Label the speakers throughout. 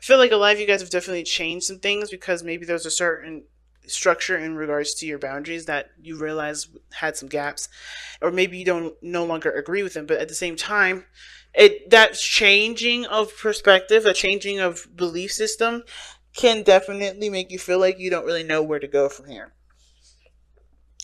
Speaker 1: feel like a lot of you guys have definitely changed some things because maybe there's a certain structure in regards to your boundaries that you realize had some gaps, or maybe you don't no longer agree with them. But at the same time, that changing of perspective, a changing of belief system, can definitely make you feel like you don't really know where to go from here.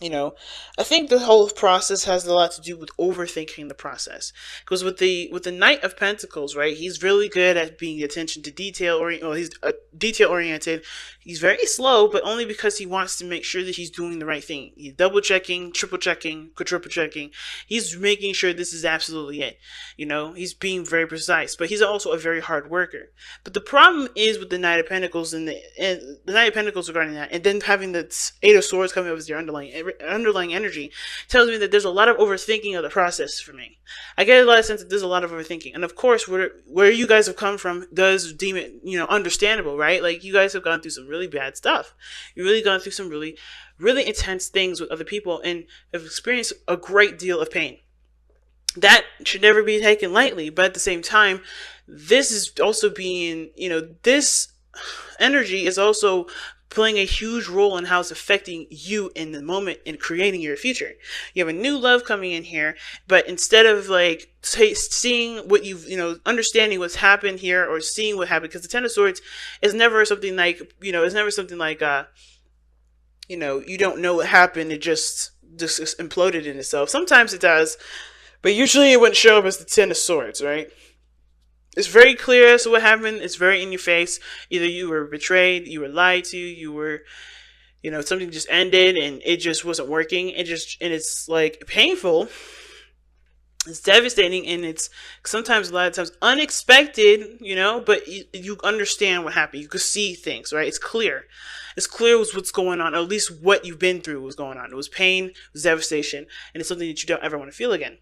Speaker 1: You know, I think the whole process has a lot to do with overthinking the process. Because with the Knight of Pentacles, right? He's really good at being attention to detail, or well, he's detail oriented. He's very slow, but only because he wants to make sure that he's doing the right thing. He's double checking, triple checking, quadruple checking. He's making sure this is absolutely it. You know, he's being very precise, but he's also a very hard worker. But the problem is with the Knight of Pentacles and the Knight of Pentacles regarding that, and then having the Eight of Swords coming up as your underlying energy, tells me that there's a lot of overthinking of the process for me. I get a lot of sense that there's a lot of overthinking, and of course, where you guys have come from does deem it, understandable, right? Like, you guys have gone through some really bad stuff. You've really gone through some really, really intense things with other people, and have experienced a great deal of pain. That should never be taken lightly, but at the same time, this is also being, this energy is also playing a huge role in how it's affecting you in the moment and creating your future. You have a new love coming in here, but instead of like seeing what you've, understanding what's happened here or seeing what happened, because the Ten of Swords is never something like, it's never something like, you don't know what happened. It just imploded in itself. Sometimes it does, but usually it wouldn't show up as the Ten of Swords, right? It's very clear as to what happened. It's very in your face. Either you were betrayed, you were lied to, you were, something just ended and it just wasn't working. And it's like painful. It's devastating, and it's sometimes, a lot of times, unexpected, but you understand what happened. You can see things, right? It's clear. It's clear what's going on, or at least what you've been through was going on. It was pain, it was devastation, and it's something that you don't ever want to feel again.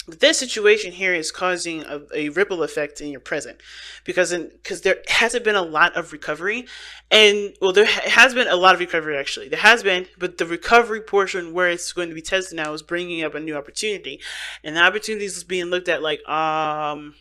Speaker 1: This situation here is causing a ripple effect in your present, because there hasn't been a lot of recovery, and there has been a lot of recovery, actually. There has been, but the recovery portion where it's going to be tested now is bringing up a new opportunity, and the opportunity is being looked at like, right,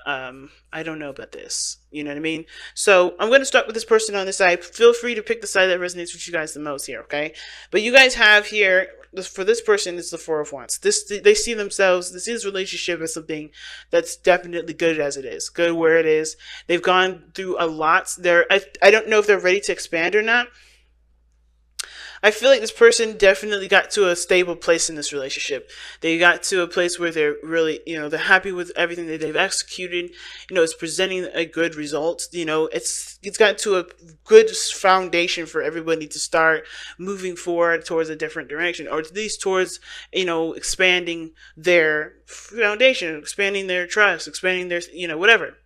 Speaker 1: I don't know about this. You know what I mean? So I'm going to start with this person on this side. Feel free to pick the side that resonates with you guys the most here, okay? But you guys have here, for this person, it's the Four of Wands. They see themselves, this is relationship as something that's definitely good as it is. Good where it is. They've gone through a lot. I don't know if they're ready to expand or not. I feel like this person definitely got to a stable place in this relationship. They got to a place where they're really, they're happy with everything that they've executed. It's presenting a good result. It's gotten to a good foundation for everybody to start moving forward towards a different direction, or at least towards, expanding their foundation, expanding their trust, expanding their, whatever.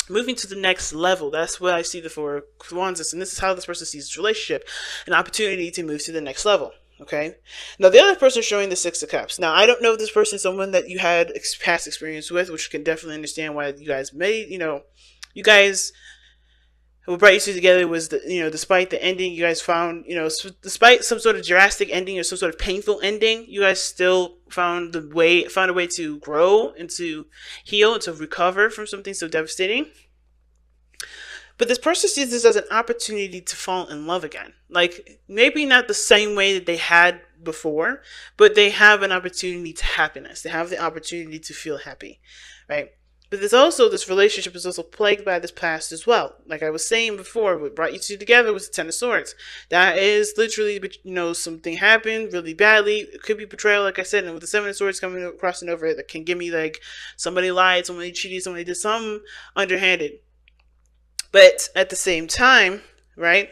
Speaker 1: Moving to the next level. That's what I see the Four of Wands, and this is how this person sees this relationship. An opportunity to move to the next level. Okay? Now, the other person showing the Six of Cups. Now, I don't know if this person is someone that you had past experience with, which can definitely understand why you guys made, you guys, what brought you two together was, despite the ending, you guys found, despite some sort of drastic ending or some sort of painful ending, you guys still found a way to grow and to heal and to recover from something so devastating. But this person sees this as an opportunity to fall in love again. Like, maybe not the same way that they had before, but they have an opportunity to happiness. They have the opportunity to feel happy, right? But this relationship is also plagued by this past as well. Like I was saying before, what brought you two together was the Ten of Swords. That is literally, something happened really badly. It could be betrayal, like I said, and with the Seven of Swords crossing over, that can give me like somebody lied, somebody cheated, somebody did something underhanded. But at the same time, right,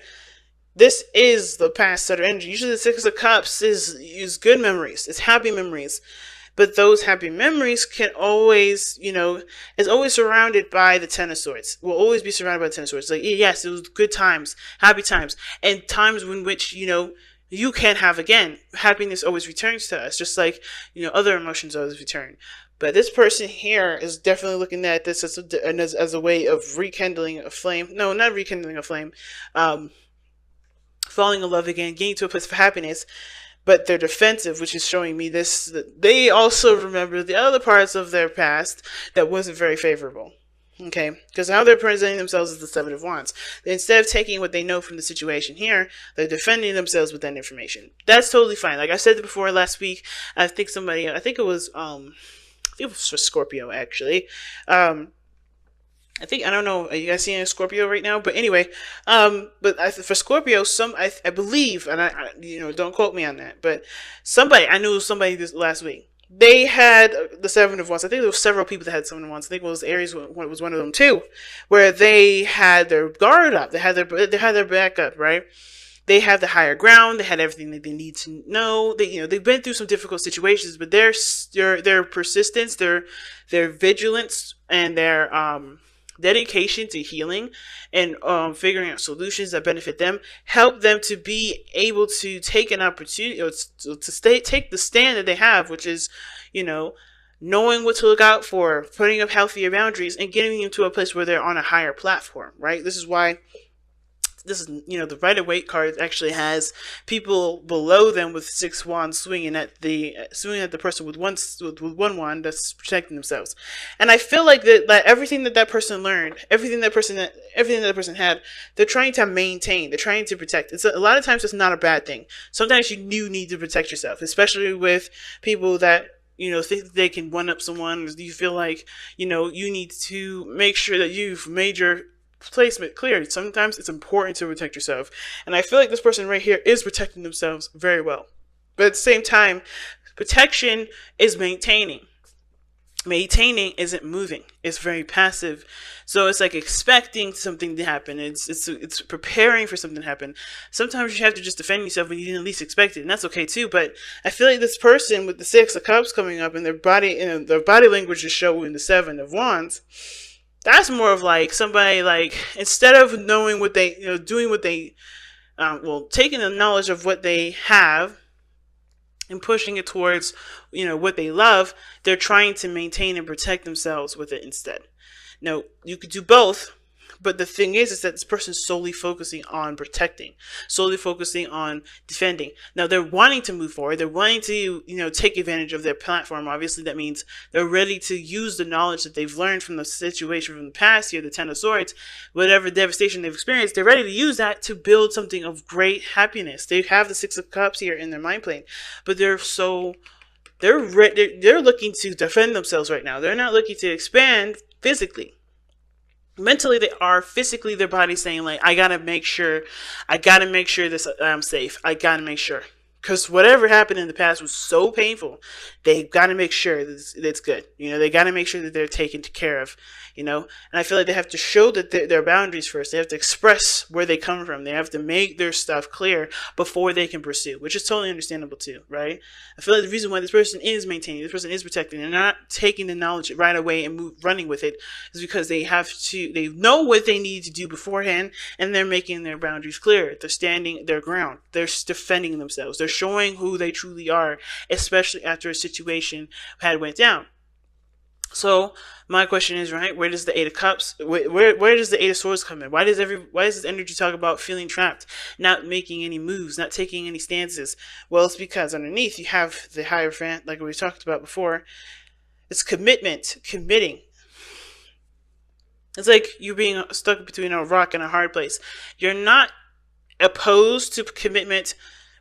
Speaker 1: this is the past set of energy. Usually the Six of Cups is good memories. It's happy memories. But those happy memories can always, is always surrounded by the Ten of Swords. Will always be surrounded by the Ten of Swords. Like, yes, it was good times, happy times, and times in which, you can have again. Happiness always returns to us, just like, other emotions always return. But this person here is definitely looking at this as a way of rekindling a flame. No, not rekindling a flame. Falling in love again, getting to a place of happiness. But they're defensive, which is showing me this, that they also remember the other parts of their past that wasn't very favorable. Okay, because now they're presenting themselves as the Seven of Wands. Instead of taking what they know from the situation here, they're defending themselves with that information. That's totally fine. Like I said before last week, I think it was for Scorpio actually. I don't know. Are you guys seeing a Scorpio right now? But anyway, for Scorpio, I believe, and don't quote me on that, but I knew somebody this last week. They had the Seven of Wands. I think there were several people that had Seven of Wands. I think it was Aries was one of them too, where they had their guard up. They had their back up, right? They have the higher ground. They had everything that they need to know. They've been through some difficult situations, but their persistence, their vigilance, and their dedication to healing and figuring out solutions that benefit them help them to be able to take an opportunity take the stand that they have, which is knowing what to look out for, putting up healthier boundaries, and getting them to a place where they're on a higher platform, right? This is the Rider-Waite card actually has people below them with 6 wands swinging at the person with one wand that's protecting themselves. And I feel like that everything that person learned, everything that person had, they're trying to maintain, they're trying to protect. A lot of times it's not a bad thing. Sometimes you do need to protect yourself, especially with people that think they can one up someone. You feel like you need to make sure that you've made your placement clear. Sometimes it's important to protect yourself, and I feel like this person right here is protecting themselves very well. But at the same time, protection is maintaining. Maintaining isn't moving. It's very passive. So it's like expecting something to happen. It's preparing for something to happen. Sometimes you have to just defend yourself when you didn't least expect it, and that's okay too. But I feel like this person with the 6 of Cups coming up and their body language is showing the 7 of Wands. That's more of like somebody, like, instead of knowing what they, doing what they, taking the knowledge of what they have and pushing it towards, what they love, they're trying to maintain and protect themselves with it instead. Now, you could do both, but the thing is that this person is solely focusing on protecting, solely focusing on defending. Now, they're wanting to move forward. They're wanting to, take advantage of their platform. Obviously, that means they're ready to use the knowledge that they've learned from the situation from the past here, the 10 of Swords, whatever devastation they've experienced. They're ready to use that to build something of great happiness. They have the 6 of Cups here in their mind plane, but they're looking to defend themselves right now. They're not looking to expand physically. Mentally they are. Physically their body's saying, like, I gotta make sure this I'm safe. I gotta make sure, because whatever happened in the past was so painful. They gotta make sure that it's good. They gotta make sure that they're taken care of. And I feel like they have to show that their boundaries first. They have to express where they come from. They have to make their stuff clear before they can pursue, which is totally understandable too, right? I feel like the reason why this person is maintaining, this person is protecting, and not taking the knowledge right away and running with it, is because they know what they need to do beforehand, and they're making their boundaries clear. They're standing their ground. They're defending themselves. They're showing who they truly are, especially after a situation had went down. So my question is, right, where does the 8 of Cups, where does the 8 of Swords come in? Why does this energy talk about feeling trapped, not making any moves, not taking any stances? Well, it's because underneath you have the Hierophant, like we talked about before. It's commitment, committing. It's like you being stuck between a rock and a hard place. You're not opposed to commitment,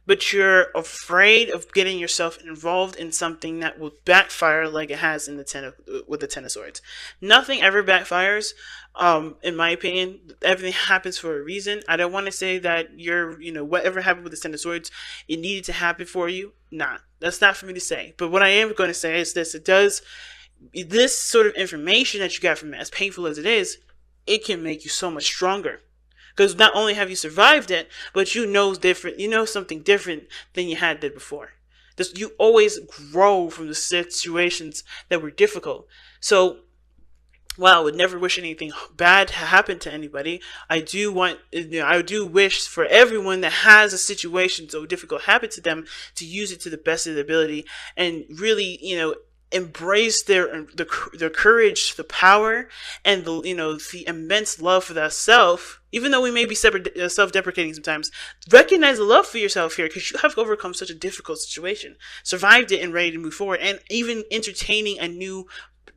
Speaker 1: but you're afraid of getting yourself involved in something that will backfire, like it has in with the 10 of Swords. Nothing ever backfires, in my opinion. Everything happens for a reason. I don't want to say that whatever happened with the 10 of Swords, it needed to happen for you. Nah, that's not for me to say. But what I am going to say is this: this sort of information that you got from it, as painful as it is, it can make you so much stronger. Because not only have you survived it, but you know something different than you had did before. You always grow from the situations that were difficult. So, while I would never wish anything bad to happen to anybody, I do wish for everyone that has a situation so difficult happen to them to use it to the best of their ability, and really, embrace their courage, the power, and the immense love for that self. Even though we may be self-deprecating sometimes, recognize the love for yourself here, because you have overcome such a difficult situation, survived it, and ready to move forward, and even entertaining a new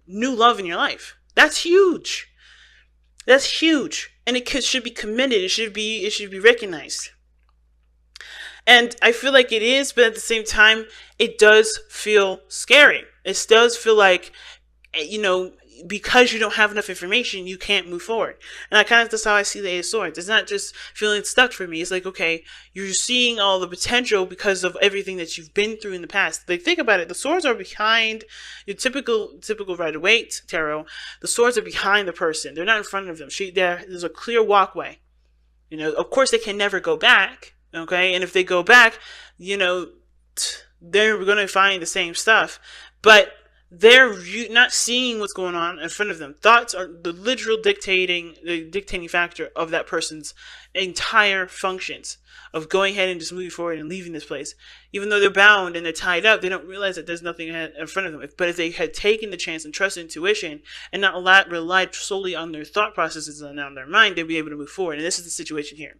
Speaker 1: love in your life. That's huge. That's huge, and should be commended. It should be recognized. And I feel like it is, but at the same time, it does feel scary. It does feel like, you know, because you don't have enough information, you can't move forward. And that's how I see the Eight of Swords. It's not just feeling stuck for me. It's like, okay, you're seeing all the potential because of everything that you've been through in the past. Like, think about it. The swords are behind your typical Rider-Waite tarot. The swords are behind the person. They're not in front of them. There's a clear walkway. You know, of course, they can never go back. Okay, and if they go back, you know, they're going to find the same stuff, but they're not seeing what's going on in front of them. Thoughts are the dictating factor of that person's entire functions of going ahead and just moving forward and leaving this place. Even though they're bound and they're tied up, they don't realize that there's nothing in front of them. But if they had taken the chance and trusted intuition and not relied solely on their thought processes and on their mind, they'd be able to move forward. And this is the situation here.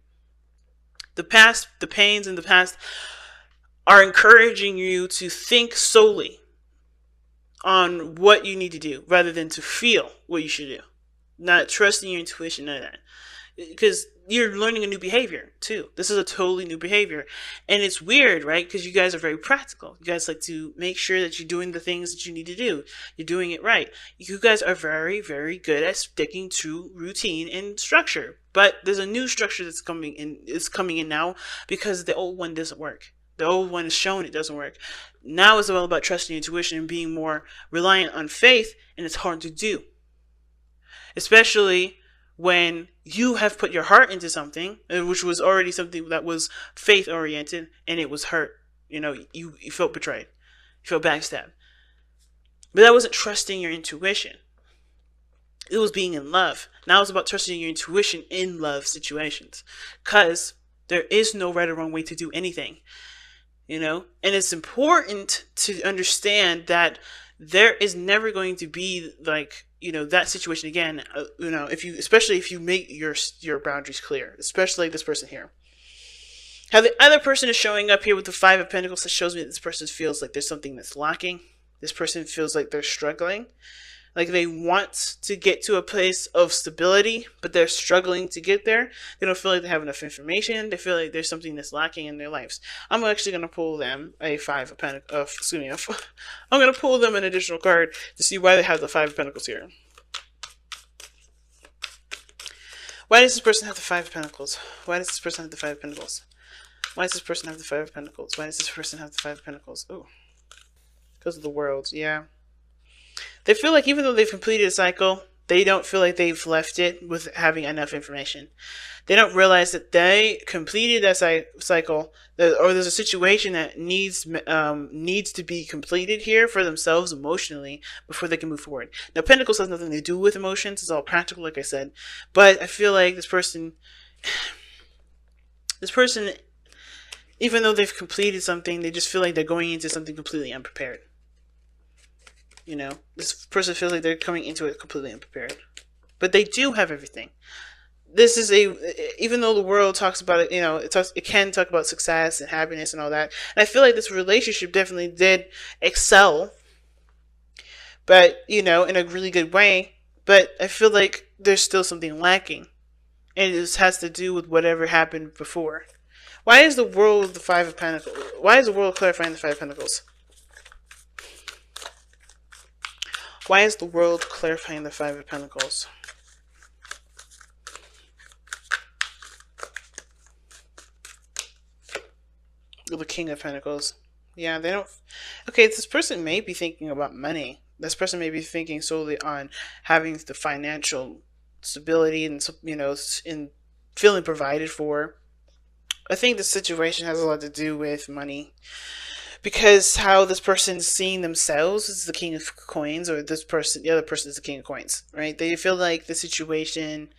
Speaker 1: The past, the pains in the past are encouraging you to think solely on what you need to do rather than to feel what you should do. Not trusting your intuition, none of that. Because you're learning a new behavior too. This is a totally new behavior. And it's weird, right? Because you guys are very practical. You guys like to make sure that you're doing the things that you need to do. You're doing it right. You guys are very, very good at sticking to routine and structure. But there's a new structure that's coming in now because the old one doesn't work. The old one is shown it doesn't work. Now it's all about trusting your intuition and being more reliant on faith, and it's hard to do. Especially when you have put your heart into something, which was already something that was faith oriented, and it was hurt. You know, you felt betrayed. You felt backstabbed. But that wasn't trusting your intuition. It was being in love. Now it's about trusting your intuition in love situations. Because there is no right or wrong way to do anything. You know? And it's important to understand that there is never going to be like, you know, that situation again. You know, especially if you make your boundaries clear. Especially like this person here. How the other person is showing up here with the Five of Pentacles, that shows me that this person feels like there's something that's lacking. This person feels like they're struggling. Like they want to get to a place of stability, but they're struggling to get there. They don't feel like they have enough information. They feel like there's something that's lacking in their lives. I'm actually going to pull them a Five of Pentacles. I'm going to pull them an additional card to see why they have the Five of Pentacles here. Why does this person have the Five of Pentacles? Why does this person have the Five of Pentacles? Why does this person have the Five of Pentacles? Why does this person have the Five of Pentacles? Ooh. Because of the World, yeah. They feel like even though they've completed a cycle, they don't feel like they've left it with having enough information. They don't realize that they completed that cycle, or there's a situation that needs to be completed here for themselves emotionally before they can move forward. Now, Pentacles has nothing to do with emotions. It's all practical, like I said. But I feel like this person, even though they've completed something, they just feel like they're going into something completely unprepared. You know, this person feels like they're coming into it completely unprepared. But they do have everything. This is even though the world talks about it, you know, it can talk about success and happiness and all that. And I feel like this relationship definitely did excel, but, you know, in a really good way. But I feel like there's still something lacking. And it just has to do with whatever happened before. Why is the World the Five of Pentacles? Why is the World clarifying the Five of Pentacles? Why is the World clarifying the Five of Pentacles? The King of Pentacles. Yeah, they don't... Okay, this person may be thinking about money. This person may be thinking solely on having the financial stability and, you know, in feeling provided for. I think the situation has a lot to do with money. Because how this person's seeing themselves is the King of Coins, or the other person is the King of Coins, right? They feel like the situation,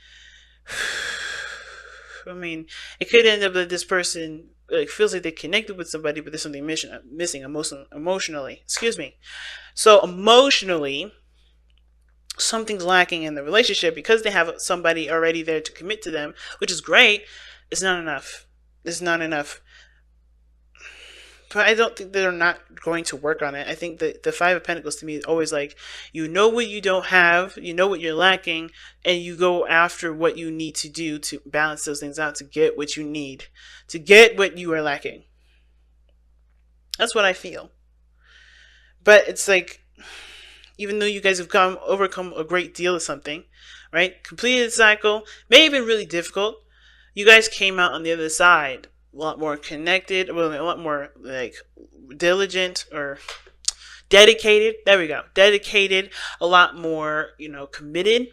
Speaker 1: I mean, it could end up that this person like feels like they connected with somebody, but there's something missing emotionally. Excuse me. So emotionally, something's lacking in the relationship because they have somebody already there to commit to them, which is great. It's not enough. It's not enough. But I don't think they're not going to work on it. I think that the Five of Pentacles to me is always like, you know what you don't have, you know what you're lacking, and you go after what you need to do to balance those things out, to get what you need, to get what you are lacking. That's what I feel. But it's like, even though you guys have overcome a great deal of something, right? Completed the cycle, may have been really difficult. You guys came out on the other side a lot more connected, well, a lot more like diligent or dedicated. There we go. Dedicated, a lot more, committed.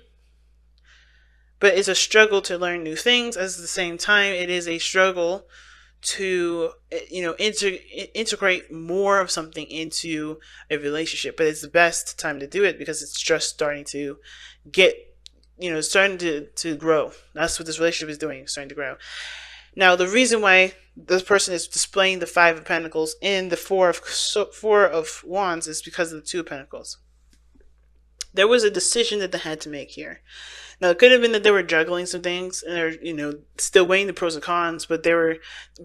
Speaker 1: But it's a struggle to learn new things. At the same time, it is a struggle to, integrate more of something into a relationship. But it's the best time to do it because it's just starting to get, starting to grow. That's what this relationship is doing. It's starting to grow. Now, the reason why this person is displaying the Five of Pentacles in the Four of Wands is because of the Two of Pentacles. There was a decision that they had to make here. Now, it could have been that they were juggling some things and they're, still weighing the pros and cons, but they were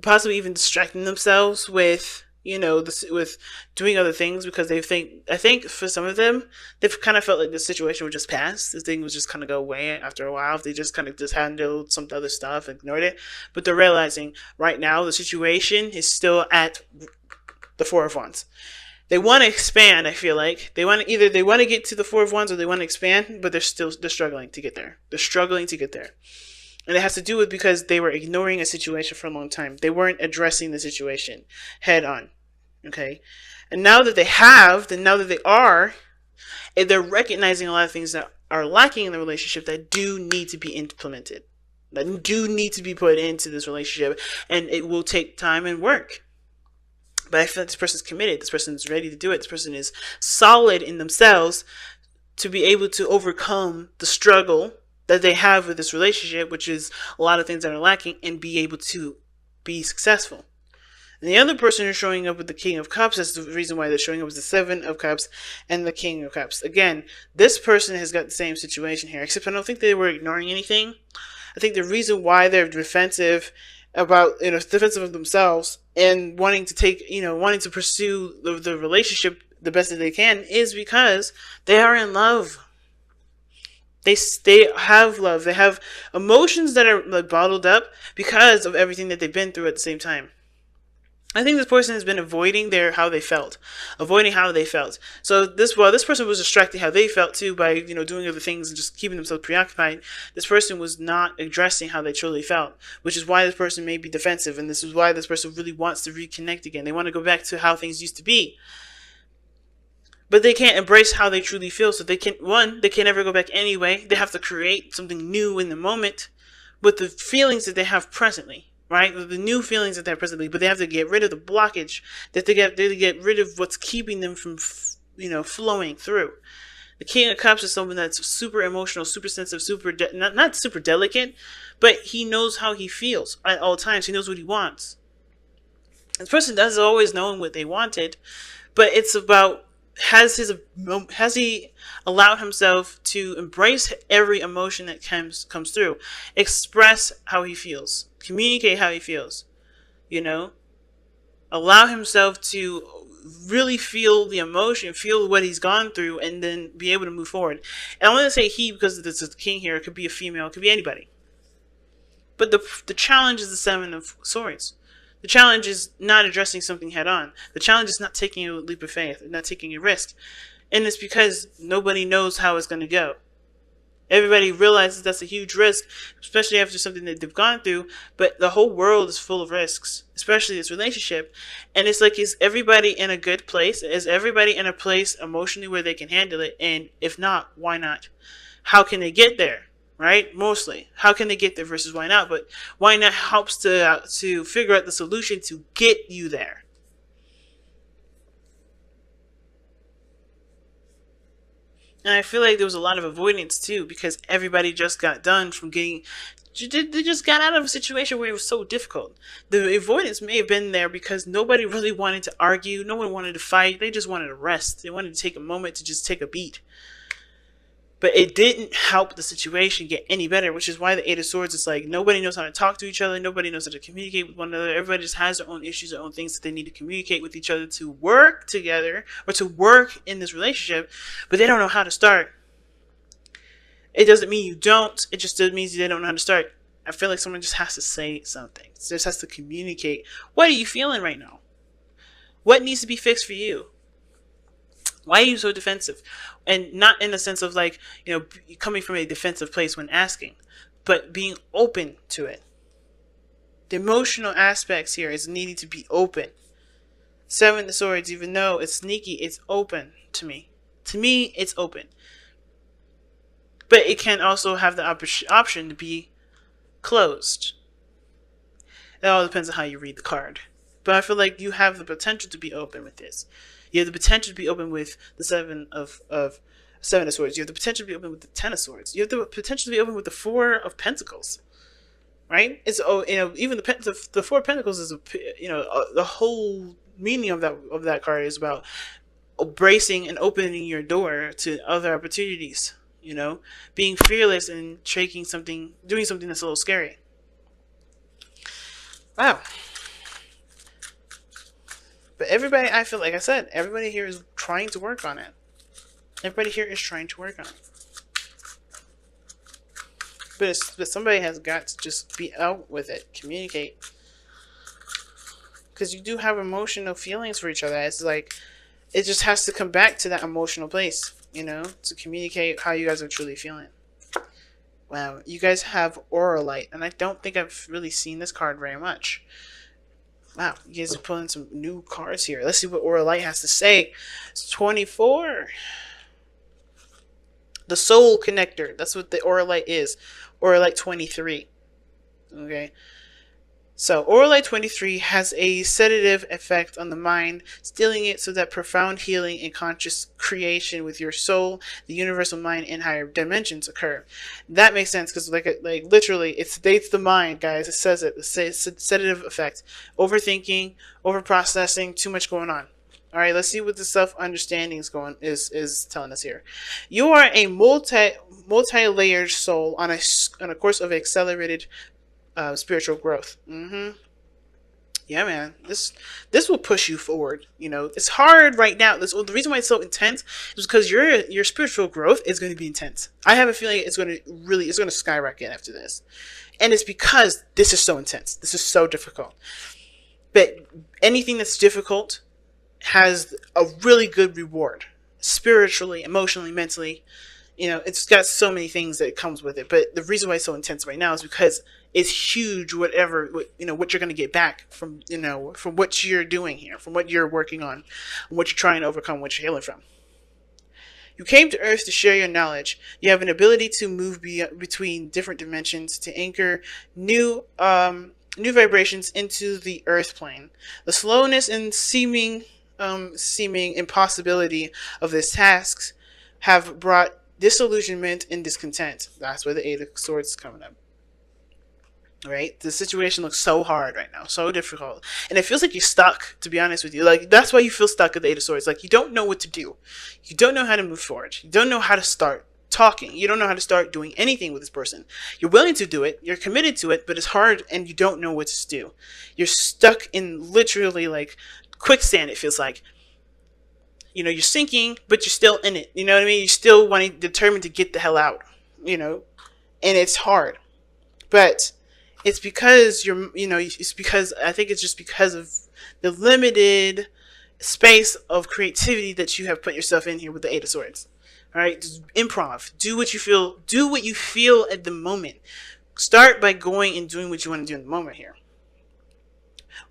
Speaker 1: possibly even distracting themselves with, with doing other things because I think for some of them, they've kind of felt like the situation would just pass. This thing would just kind of go away after a while if they just kind of just handled some other stuff and ignored it. But they're realizing right now the situation is still at the Four of Wands. They want to expand, I feel like. They want to get to the Four of Wands or they want to expand, but they're struggling to get there. They're struggling to get there. And it has to do with because they were ignoring a situation for a long time. They weren't addressing the situation head on. Okay? And now that they have, now that they are, and they're recognizing a lot of things that are lacking in the relationship that do need to be implemented. That do need to be put into this relationship. And it will take time and work. But I feel like this person's committed. This person is ready to do it. This person is solid in themselves to be able to overcome the struggle that they have with this relationship, which is a lot of things that are lacking, and be able to be successful. And the other person who's showing up with the King of Cups, that's the reason why they're showing up with the Seven of Cups and the King of Cups. Again, this person has got the same situation here, except I don't think they were ignoring anything. I think the reason why they're defensive defensive of themselves and wanting to pursue the relationship the best that they can is because they are in love. They have love. They have emotions that are like bottled up because of everything that they've been through at the same time. I think this person has been avoiding how they felt. So this person was distracting how they felt too by, doing other things and just keeping themselves preoccupied. This person was not addressing how they truly felt, which is why this person may be defensive. And this is why this person really wants to reconnect again. They want to go back to how things used to be. But they can't embrace how they truly feel. So they can't never go back anyway. They have to create something new in the moment with the feelings that they have presently. Right? The new feelings that they're presently, but they have to get rid of the blockage, that they get rid of what's keeping them from, flowing through. The King of Cups is someone that's super emotional, super sensitive, not super delicate, but he knows how he feels at all times. He knows what he wants. This person doesn't always know what they wanted, but it's about has he allowed himself to embrace every emotion that comes through, express how he feels, communicate how he feels, allow himself to really feel the emotion, feel what he's gone through, and then be able to move forward. And I want to say he because there's a king here. It could be a female, it could be anybody. But the challenge is the Seven of Swords. The challenge is not addressing something head on. The challenge is not taking a leap of faith, not taking a risk. And it's because nobody knows how it's going to go. Everybody realizes that's a huge risk, especially after something that they've gone through. But the whole world is full of risks, especially this relationship. And it's like, is everybody in a good place? Is everybody in a place emotionally where they can handle it? And if not, why not? How can they get there? Right? Mostly. How can they get there versus why not? But why not helps to figure out the solution to get you there. And I feel like there was a lot of avoidance too, because everybody just got done from they just got out of a situation where it was so difficult. The avoidance may have been there because nobody really wanted to argue. No one wanted to fight. They just wanted to rest. They wanted to take a moment to just take a beat. But it didn't help the situation get any better, which is why the Eight of Swords is like nobody knows how to talk to each other, nobody knows how to communicate with one another. Everybody just has their own issues, their own things that they need to communicate with each other to work together or to work in this relationship, but they don't know how to start. It doesn't mean you don't, it just means they don't know how to start. I feel like someone just has to say something. Just has to communicate. What are you feeling right now? What needs to be fixed for you? Why are you so defensive? And not in the sense of like, coming from a defensive place when asking, but being open to it. The emotional aspects here is needing to be open. Seven of Swords, even though it's sneaky, it's open to me. To me, it's open. But it can also have the option to be closed. It all depends on how you read the card. But I feel like you have the potential to be open with this. You have the potential to be open with the Seven of Swords. You have the potential to be open with the Ten of Swords. You have the potential to be open with the Four of Pentacles. Right? It's even the Four of Pentacles is the whole meaning of that card is about embracing and opening your door to other opportunities. Being fearless and doing something that's a little scary. Wow. But everybody, I feel like I said, everybody here is trying to work on it. Everybody here is trying to work on it. But somebody has got to just be out with it. Communicate. Because you do have emotional feelings for each other. It's like, it just has to come back to that emotional place, to communicate how you guys are truly feeling. Wow, you guys have Aura Light, and I don't think I've really seen this card very much. Wow, you guys are pulling some new cards here. Let's see what Aura Light has to say. It's 24. The Soul Connector. That's what the Aura Light is. Aura Light 23. Okay. So, Aura Light 23 has a sedative effect on the mind, stilling it so that profound healing and conscious creation with your soul, the universal mind, and higher dimensions occur. That makes sense because, like literally, it sedates the mind, guys. It says it. It's a sedative effect. Overthinking, overprocessing, too much going on. All right, let's see what the self-understanding is telling us here. You are a multi-layered soul on a course of accelerated spiritual growth. Yeah, man. This will push you forward. It's hard right now. The reason why it's so intense is because your spiritual growth is going to be intense. I have a feeling it's going to skyrocket after this, and it's because this is so intense. This is so difficult. But anything that's difficult has a really good reward, spiritually, emotionally, mentally. It's got so many things that it comes with it. But the reason why it's so intense right now is because it's huge. What you're going to get back from what you're doing here, from what you're working on, and what you're trying to overcome, what you're healing from. You came to Earth to share your knowledge. You have an ability to move between different dimensions, to anchor new vibrations into the Earth plane. The slowness and seeming impossibility of this task have brought disillusionment and discontent. That's where the Eight of Swords is coming up. Right? The situation looks so hard right now, so difficult. And it feels like you're stuck, to be honest with you. Like, that's why you feel stuck at the Eight of Swords. Like, you don't know what to do. You don't know how to move forward. You don't know how to start talking. You don't know how to start doing anything with this person. You're willing to do it. You're committed to it, but it's hard and you don't know what to do. You're stuck in literally like quicksand, it feels like. You're sinking, but you're still in it. You know what I mean? You're still determined to get the hell out, and it's hard. But it's because I think it's just because of the limited space of creativity that you have put yourself in here with the Eight of Swords. All right? Just improv. Do what you feel at the moment. Start by going and doing what you want to do in the moment here.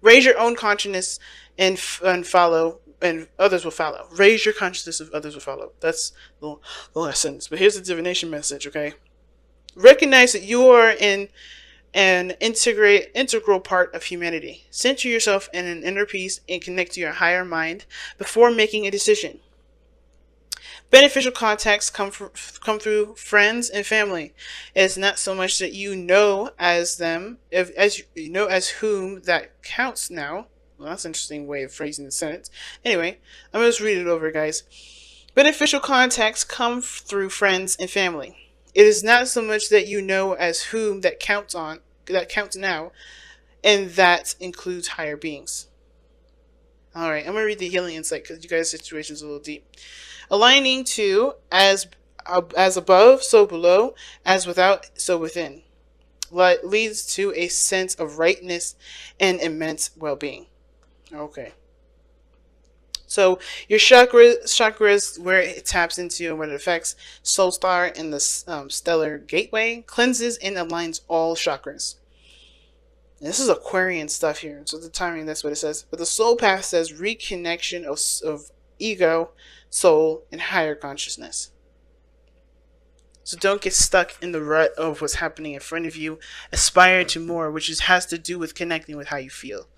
Speaker 1: Raise your own consciousness and follow, and others will follow. Raise your consciousness of others will follow. That's the last sentence. But here's the divination message, okay? Recognize that you are an integral part of humanity. Center yourself in an inner peace and connect to your higher mind before making a decision. Beneficial contacts come through friends and family. It's not so much that you know as them, as you know as whom that counts now. Well, that's an interesting way of phrasing the sentence. Anyway, I'm going to just read it over, guys. Beneficial contacts come through friends and family. It is not so much that you know as whom that counts now, and that includes higher beings. All right, I'm gonna read the healing insight because you guys' situation is a little deep. Aligning to as above, so below, as without, so within, leads to a sense of rightness and immense well-being. Okay. So your chakras, where it taps into and what it affects, soul star in the stellar gateway, cleanses and aligns all chakras. And this is Aquarian stuff here, so the timing, that's what it says. But the soul path says reconnection of ego, soul, and higher consciousness. So don't get stuck in the rut of what's happening in front of you. Aspire to more, which has to do with connecting with how you feel.